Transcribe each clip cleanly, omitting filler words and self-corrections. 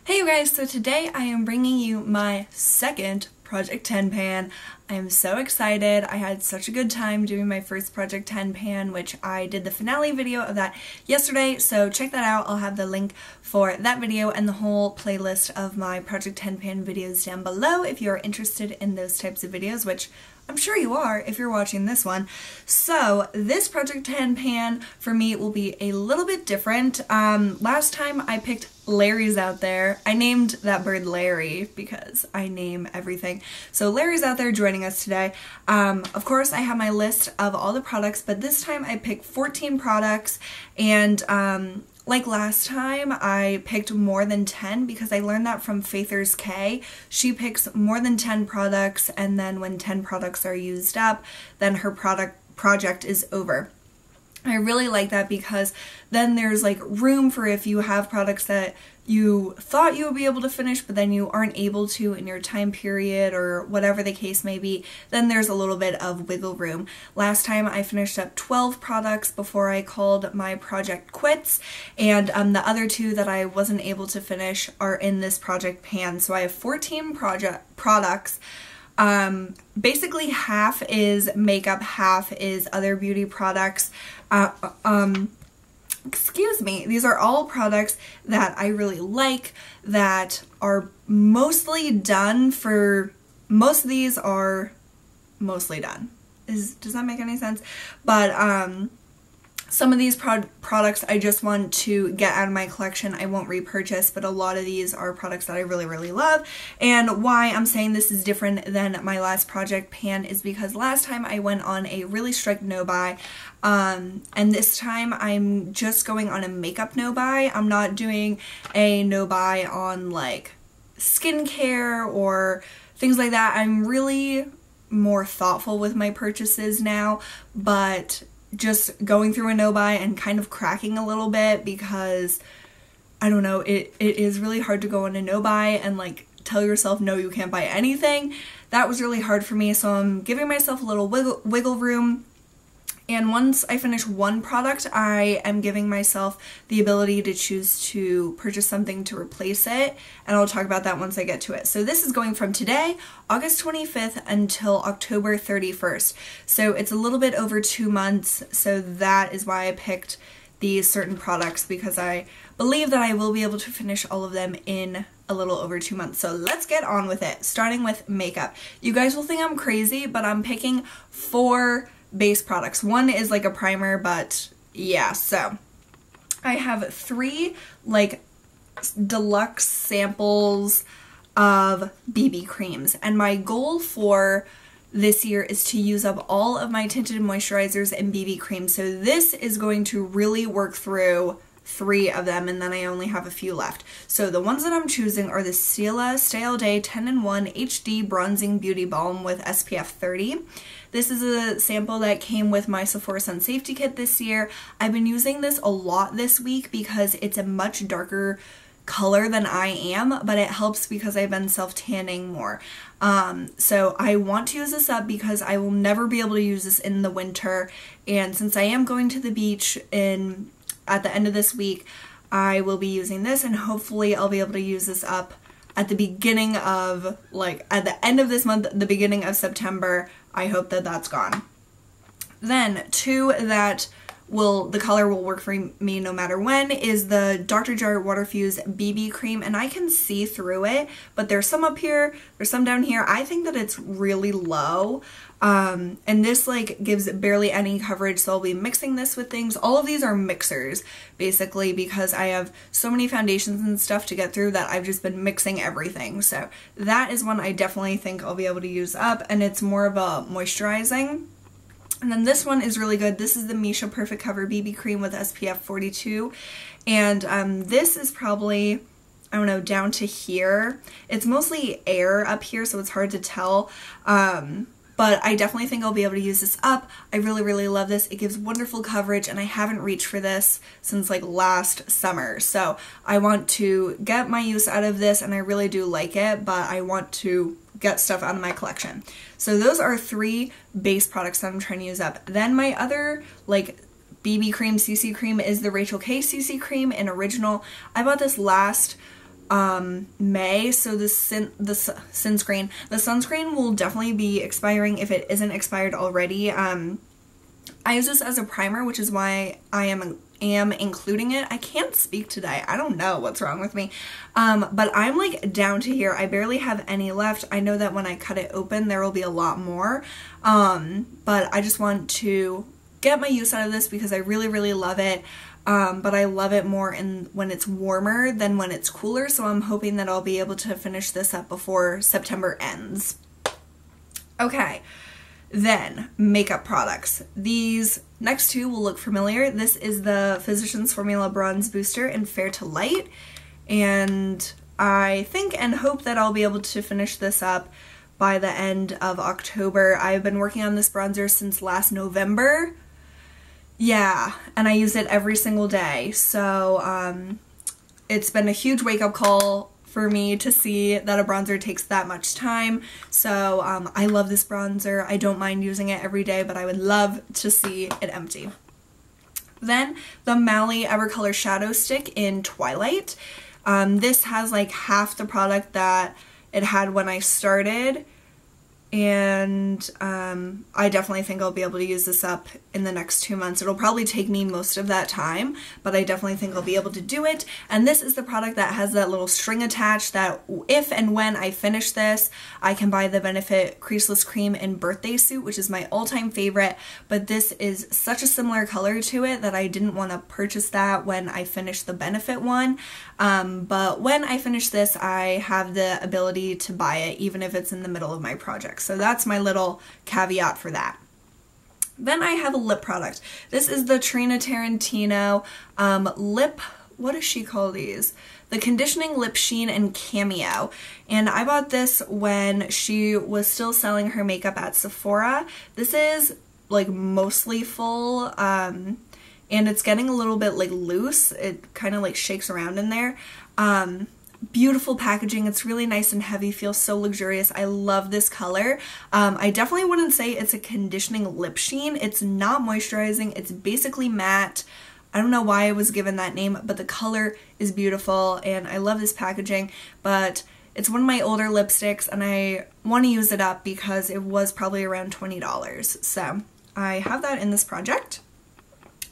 Hey you guys, so today I am bringing you my second Project 10 pan. I am so excited. I had such a good time doing my first Project 10 pan, which I did the finale video of that yesterday, so check that out. I'll have the link for that video and the whole playlist of my Project 10 pan videos down below if you're interested in those types of videos, which I'm sure you are if you're watching this one. So this Project 10 pan for me will be a little bit different. Last time I picked Larry's Out There. I named that bird Larry because I name everything. So Larry's out there joining us today. Of course I have my list of all the products, but this time I picked 14 products, and like last time, I picked more than 10 because I learned that from FAITHERSK. She picks more than 10 products, and then when 10 products are used up, then her project is over. I really like that because then there's like room for if you have products that you thought you would be able to finish but then you aren't able to in your time period or whatever the case may be, then there's a little bit of wiggle room. Last time I finished up 12 products before I called my project quits, and the other two that I wasn't able to finish are in this project pan. So I have 14 products. Basically half is makeup, half is other beauty products. Excuse me, these are all products that I really like that are mostly done for, most of these are mostly done. Does that make any sense? But, some of these products I just want to get out of my collection. I won't repurchase, but a lot of these are products that I really love. And why I'm saying this is different than my last project pan is because last time I went on a really strict no-buy, and this time I'm just going on a makeup no-buy. I'm not doing a no-buy on like skincare or things like that. I'm really more thoughtful with my purchases now, but just going through a no-buy and kind of cracking a little bit because, I don't know, it is really hard to go on a no-buy and like tell yourself no, you can't buy anything. That was really hard for me, so I'm giving myself a little wiggle room. And once I finish one product, I am giving myself the ability to choose to purchase something to replace it, and I'll talk about that once I get to it. So this is going from today, August 25th, until October 31st. So it's a little bit over 2 months, so that is why I picked these certain products, because I believe that I will be able to finish all of them in a little over 2 months. So let's get on with it, starting with makeup. You guys will think I'm crazy, but I'm picking 4 base products. One is like a primer, but yeah, so I have 3 like deluxe samples of BB creams, and my goal for this year is to use up all of my tinted moisturizers and BB creams. So this is going to really work through 3 of them, and then I only have a few left. So the ones that I'm choosing are the Stila Stay All Day 10-in-1 HD Bronzing Beauty Balm with SPF 30. This is a sample that came with my Sephora Sun Safety Kit this year. I've been using this a lot this week because it's a much darker color than I am, but it helps because I've been self-tanning more. So I want to use this up because I will never be able to use this in the winter, and since I am going to the beach at the end of this week, I will be using this, and hopefully I'll be able to use this up at the beginning of, like, at the end of this month, the beginning of September. I hope that that's gone. Then 2 that the color will work for me no matter when is the Dr. Jart Waterfuse BB cream, and I can see through it, but there's some up here, there's some down here. I think that it's really low, and this like gives barely any coverage, so I'll be mixing this with things. All of these are mixers basically because I have so many foundations and stuff to get through that I've just been mixing everything. So that is one I definitely think I'll be able to use up, and it's more of a moisturizing. And then this one is really good. This is the Missha Perfect Cover BB Cream with SPF 42. And this is probably, I don't know, down to here. It's mostly air up here, so it's hard to tell. But I definitely think I'll be able to use this up. I really love this. It gives wonderful coverage, and I haven't reached for this since like last summer. So I want to get my use out of this, and I really do like it, but I want to get stuff out of my collection. So those are 3 base products that I'm trying to use up. Then my other like BB cream, CC cream is the Rachel K CC cream in Original. I bought this last May, so the sunscreen will definitely be expiring if it isn't expired already. I use this as a primer, which is why I am including it. I can't speak today. I don't know what's wrong with me. But I'm like down to here. I barely have any left. I know that when I cut it open, there will be a lot more. But I just want to get my use out of this because I really, really love it. But I love it more when it's warmer than when it's cooler. So I'm hoping that I'll be able to finish this up before September ends. Okay. Then, makeup products. These next two will look familiar. This is the Physicians Formula Bronze Booster in Fair to Light. And I think and hope that I'll be able to finish this up by the end of October. I've been working on this bronzer since last November. Yeah, and I use it every single day. So, it's been a huge wake-up call for me to see that a bronzer takes that much time. So I love this bronzer. I don't mind using it every day, but I would love to see it empty. Then the Mally EverColor Shadow Stick in Twilight. This has like half the product that it had when I started, and I definitely think I'll be able to use this up in the next 2 months. It'll probably take me most of that time, but I definitely think I'll be able to do it. And this is the product that has that little string attached that if and when I finish this, I can buy the Benefit Creaseless Cream in Birthday Suit, which is my all-time favorite, but this is such a similar color to it that I didn't want to purchase that when I finished the Benefit one. But when I finish this, I have the ability to buy it even if it's in the middle of my project. So that's my little caveat for that. Then I have a lip product. This is the Tarantino lip, what does she call these? The Conditioning Lip Sheen and Cameo. And I bought this when she was still selling her makeup at Sephora. This is like mostly full, and it's getting a little bit like loose. It kind of like shakes around in there. Beautiful packaging. It's really nice and heavy, feels so luxurious. I love this color. I definitely wouldn't say it's a conditioning lip sheen. It's not moisturizing. It's basically matte. I don't know why I was given that name, but the color is beautiful and I love this packaging, but it's one of my older lipsticks and I want to use it up because it was probably around $20. So I have that in this project.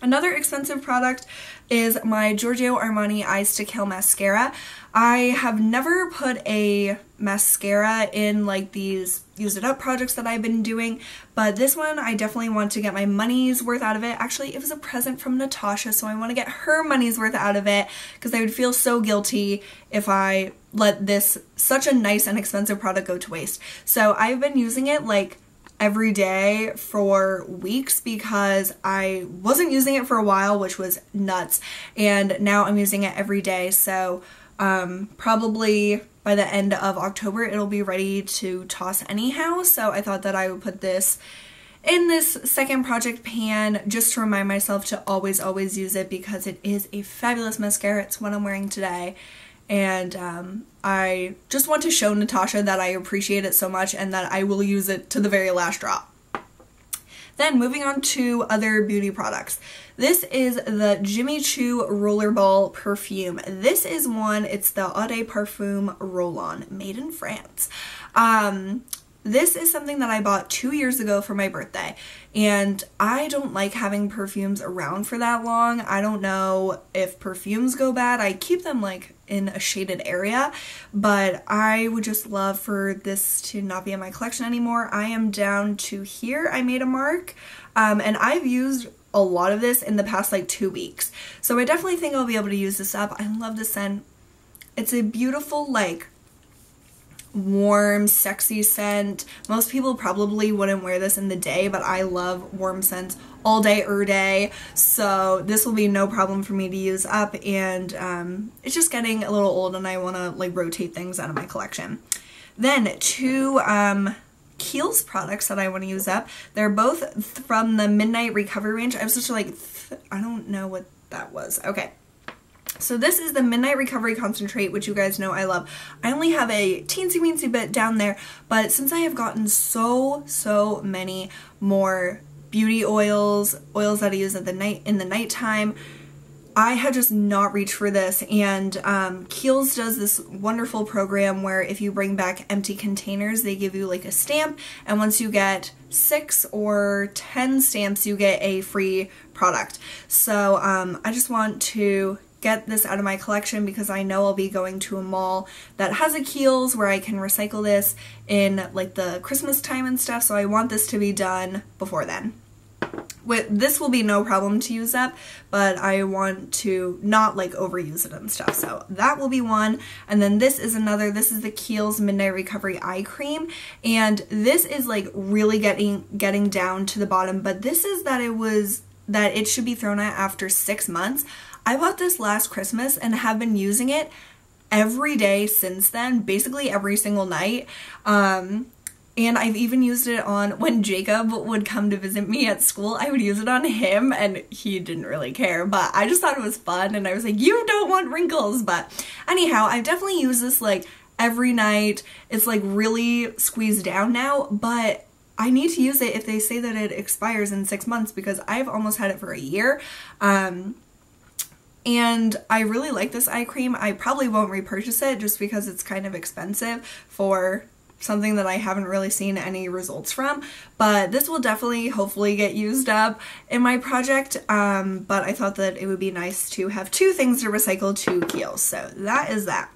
Another expensive product is my Giorgio Armani Eyes to Kiehl mascara. I have never put a mascara in like these use it up projects that I've been doing, but this one I definitely want to get my money's worth out of it. Actually, it was a present from Natasha, so I want to get her money's worth out of it because I would feel so guilty if I let this such a nice and expensive product go to waste. So I've been using it like every day for weeks because I wasn't using it for a while, which was nuts, and now I'm using it every day. So probably by the end of October it'll be ready to toss anyhow, so I thought that I would put this in this second project pan just to remind myself to always use it because it is a fabulous mascara. It's what I'm wearing today. And I just want to show Natasha that I appreciate it so much and that I will use it to the very last drop. Then moving on to other beauty products. This is the Jimmy Choo Rollerball perfume. This is one, it's the Eau de Parfum Roll-On, made in France. This is something that I bought 2 years ago for my birthday, and I don't like having perfumes around for that long. I don't know if perfumes go bad. I keep them like in a shaded area, but I would just love for this to not be in my collection anymore. I am down to here. I made a mark, and I've used a lot of this in the past like 2 weeks. So I definitely think I'll be able to use this up. I love the scent. It's a beautiful like warm, sexy scent. Most people probably wouldn't wear this in the day, but I love warm scents all day, day. So this will be no problem for me to use up, and it's just getting a little old and I want to like rotate things out of my collection. Then two Kiehl's products that I want to use up. They're both from the Midnight Recovery range. I was just like, I don't know what that was. Okay. So this is the Midnight Recovery Concentrate, which you guys know I love. I only have a teensy weensy bit down there, but since I have gotten so many more beauty oils that I use at in the nighttime, I had just not reached for this, and Kiehl's does this wonderful program where if you bring back empty containers, they give you like a stamp, and once you get 6 or 10 stamps, you get a free product. So I just want to get this out of my collection because I know I'll be going to a mall that has a Kiehl's where I can recycle this in like the Christmas time and stuff, so I want this to be done before then. This will be no problem to use up, but I want to not like overuse it and stuff, so that will be one. And then this is another, this is the Kiehl's Midnight Recovery Eye Cream, and this is like really getting down to the bottom, but this is that it should be thrown out after 6 months. I bought this last Christmas and have been using it every day since then, basically every single night. And I've even used it on, when Jacob would come to visit me at school, I would use it on him, and he didn't really care, but I just thought it was fun, and I was like, you don't want wrinkles. But anyhow, I've definitely used this like every night. It's like really squeezed down now, but I need to use it if they say that it expires in 6 months, because I've almost had it for a year. And I really like this eye cream. I probably won't repurchase it just because it's kind of expensive for something that I haven't really seen any results from, but this will definitely hopefully get used up in my project, but I thought that it would be nice to have 2 things to recycle to Kiehl, so that is that.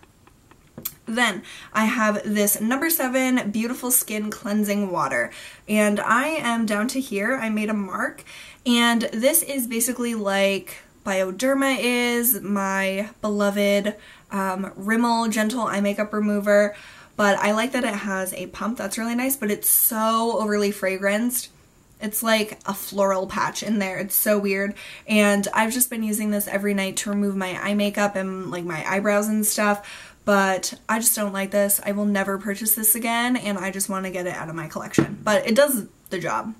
Then I have this number 7 Beautiful Skin Cleansing Water, and I am down to here. I made a mark, and this is basically like Bioderma is, my beloved Rimmel Gentle Eye Makeup Remover. But I like that it has a pump. That's really nice, but it's so overly fragranced. It's like a floral patch in there. It's so weird. And I've just been using this every night to remove my eye makeup and like my eyebrows and stuff. But I just don't like this. I will never purchase this again, and I just want to get it out of my collection. But it does the job.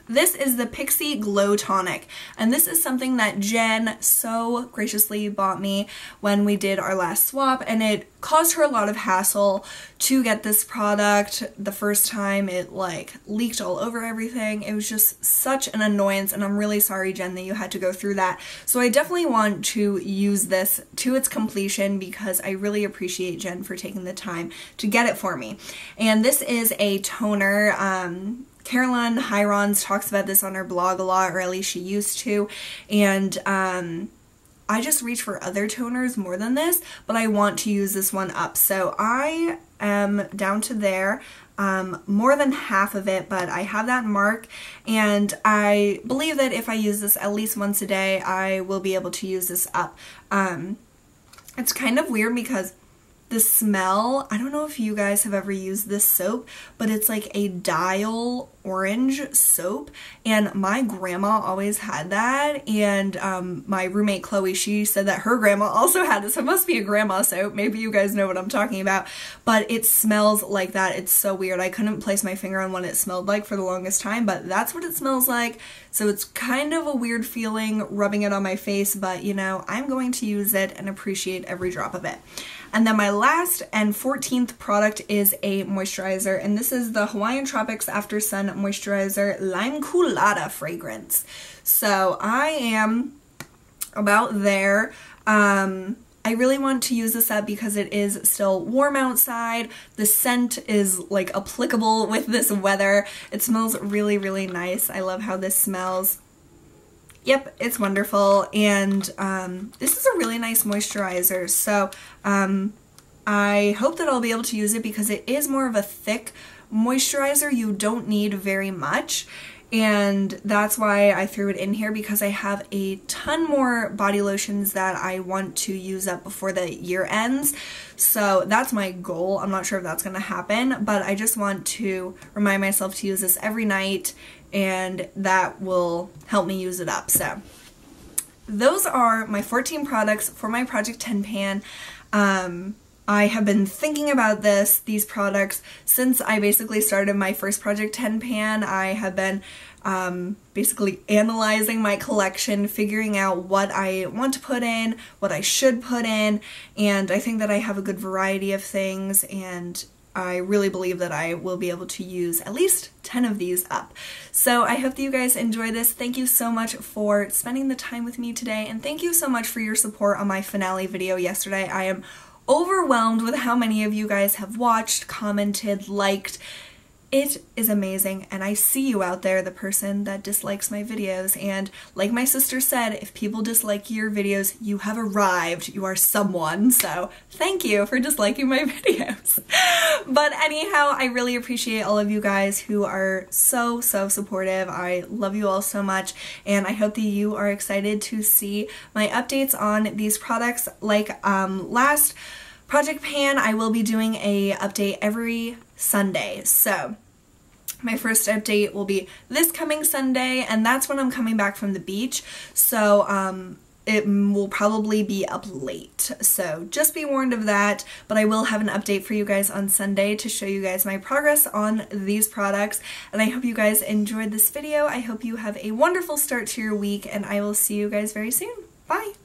This is the Pixi Glow Tonic, and this is something that Jen so graciously bought me when we did our last swap, and it caused her a lot of hassle to get this product. The first time it like leaked all over everything. It was just such an annoyance, and I'm really sorry, Jen, that you had to go through that. So I definitely want to use this to its completion because I really appreciate Jen for taking the time to get it for me. And this is a toner. Caroline Hirons talks about this on her blog a lot, or at least she used to, and I just reach for other toners more than this, but I want to use this one up. So I am down to there, more than half of it, but I have that mark, and I believe that if I use this at least once a day, I will be able to use this up. It's kind of weird because the smell, I don't know if you guys have ever used this soap, but it's like a dial orange soap, and my grandma always had that, and my roommate Chloe, she said that her grandma also had it, so it must be a grandma soap. Maybe you guys know what I'm talking about, but it smells like that. It's so weird. I couldn't place my finger on what it smelled like for the longest time, but that's what it smells like. So it's kind of a weird feeling rubbing it on my face, but you know, I'm going to use it and appreciate every drop of it. And then my last and 14th product is a moisturizer, and this is the Hawaiian Tropics After Sun Moisturizer Lime Colada fragrance. So I am about there. I really want to use this up because it is still warm outside. The scent is like applicable with this weather. It smells really, really nice. I love how this smells. Yep, it's wonderful, and this is a really nice moisturizer, so I hope that I'll be able to use it because it is more of a thick moisturizer. You don't need very much, and that's why I threw it in here, because I have a ton more body lotions that I want to use up before the year ends. So that's my goal. I'm not sure if that's going to happen, but I just want to remind myself to use this every night, and that will help me use it up. So those are my 14 products for my Project 10 pan. I have been thinking about these products since I basically started my first Project 10 pan. I have been basically analyzing my collection, figuring out what I want to put in, what I should put in, and I think that I have a good variety of things, and I really believe that I will be able to use at least 10 of these up. So I hope that you guys enjoy this. Thank you so much for spending the time with me today, and thank you so much for your support on my finale video yesterday. I am overwhelmed with how many of you guys have watched, commented, liked. It is amazing, and I see you out there, the person that dislikes my videos, and like my sister said, if people dislike your videos, you have arrived. You are someone, so thank you for disliking my videos. But anyhow, I really appreciate all of you guys who are so supportive. I love you all so much, and I hope that you are excited to see my updates on these products. Like last Project Pan, I will be doing a update every Sunday, so my first update will be this coming Sunday, and that's when I'm coming back from the beach, so it will probably be up late, so just be warned of that. But I will have an update for you guys on Sunday to show you guys my progress on these products, and I hope you guys enjoyed this video. I hope you have a wonderful start to your week, and I will see you guys very soon. Bye!